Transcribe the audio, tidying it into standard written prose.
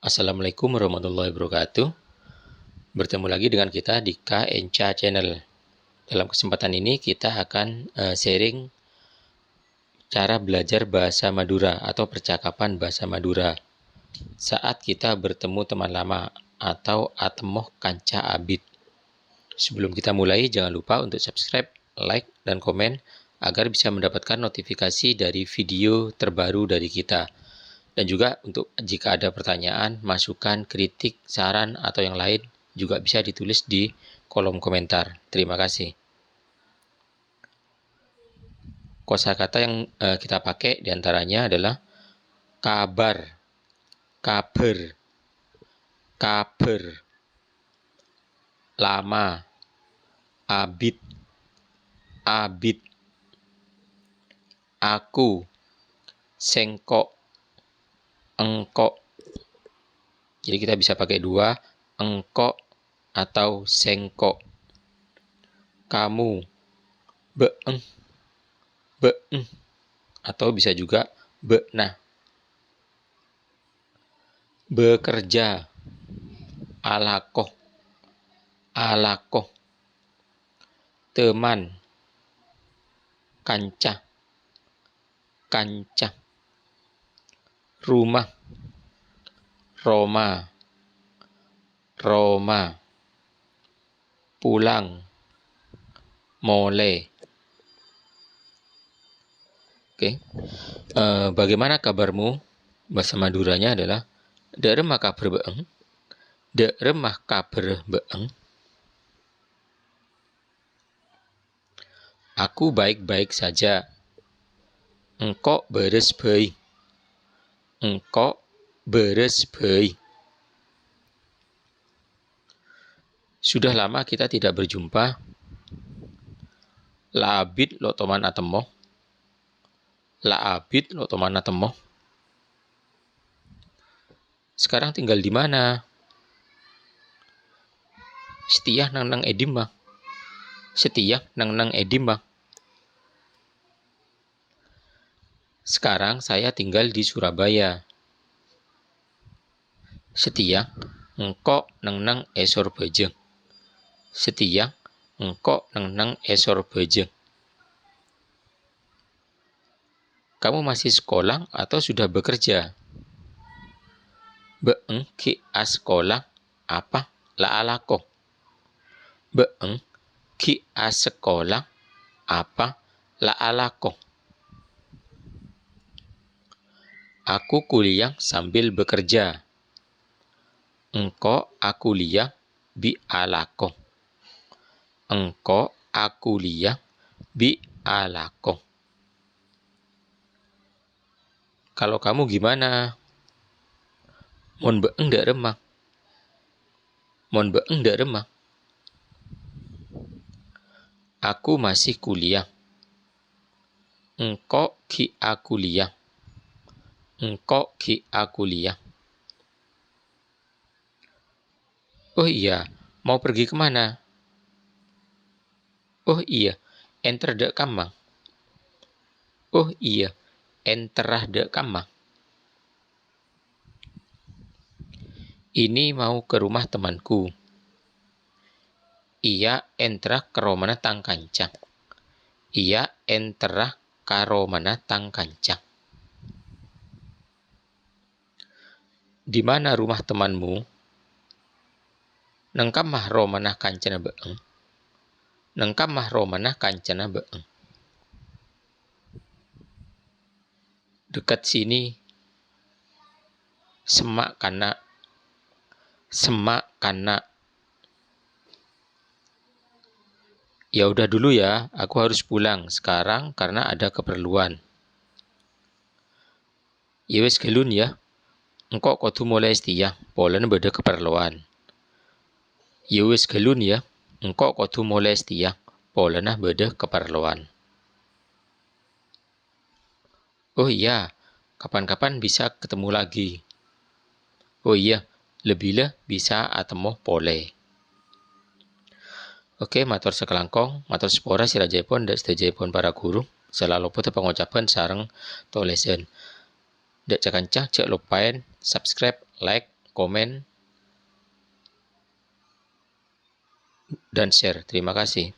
Assalamualaikum warahmatullahi wabarakatuh. Bertemu lagi dengan kita di Kak Enca Channel. Dalam kesempatan ini kita akan sharing cara belajar bahasa Madura atau percakapan bahasa Madura saat kita bertemu teman lama atau atemoh kanca abid. Sebelum kita mulai, jangan lupa untuk subscribe, like, dan komen agar bisa mendapatkan notifikasi dari video terbaru dari kita. Dan juga untuk jika ada pertanyaan, masukan, kritik, saran, atau yang lain juga bisa ditulis di kolom komentar. Terima kasih. Kosakata yang kita pakai diantaranya adalah kabar, kabar, kabar, lama, abid, abid, aku, sengkok, engkok. Jadi kita bisa pakai dua, engkok atau sengkok. Kamu, beeng, beeng, atau bisa juga benah. Bekerja, alakoh, alakoh. Teman, kanca, kanca. Rumah, Roma, Roma. Pulang, mole. Oke. Bagaimana kabarmu? Bahasa Maduranya adalah da remah kabar beeng, da remah kabar beeng. Aku baik-baik saja. Engkok beres baik. Engkok beres baik. Sudah lama kita tidak berjumpa. Laabit lo toman atemoh. Laabit lo toman atemoh. Sekarang tinggal di mana? Setia nang edim bang. Setia nang edim bang. Sekarang saya tinggal di Surabaya. Setia engkok nang esor bejeng. Setia engkok nang esor bejeng. Kamu masih sekolah atau sudah bekerja? Beeng ki a sekolah apa la alako. Beeng ki a sekolah apa la alako. Aku kuliah sambil bekerja. Engko aku kuliah bi alako. Engko aku kuliah bi alako. Kalau kamu gimana? Mon beeng dak remah. Mon beeng dak remah. Aku masih kuliah. Engko ki aku kuliah. Engko ki aku kuliah. Oh iya, mau pergi kemana? Oh iya, enter dek kamang. Oh iya, enterah dek kamang. Ini mau ke rumah temanku. Iya enterah karo mana tang kancang. Iya enterah karo mana tang kancang. Di mana rumah temanmu? Nang kamah ro manah kancana beeng. Nang kamah ro manah kancana beeng. Dekat sini. Semak kana. Semak kana. Ya udah dulu ya, aku harus pulang sekarang karena ada keperluan. Ya wes gelun ya. Engkau kudu mulai setia, polen beda keperluan. Ya wes gelun ya. Engkau kudu mulai setia, polen beda keperluan. Oh iya, kapan-kapan bisa ketemu lagi. Oh iya, lebihlah bisa atemoh pole. Oke, matur sekelangkong, matur sepora sirajapun dan sedajapun para guru. Selalu putih pengucapan sareng tolesen. Dak cakancah cek lupain subscribe, like, komen, dan share. Terima kasih.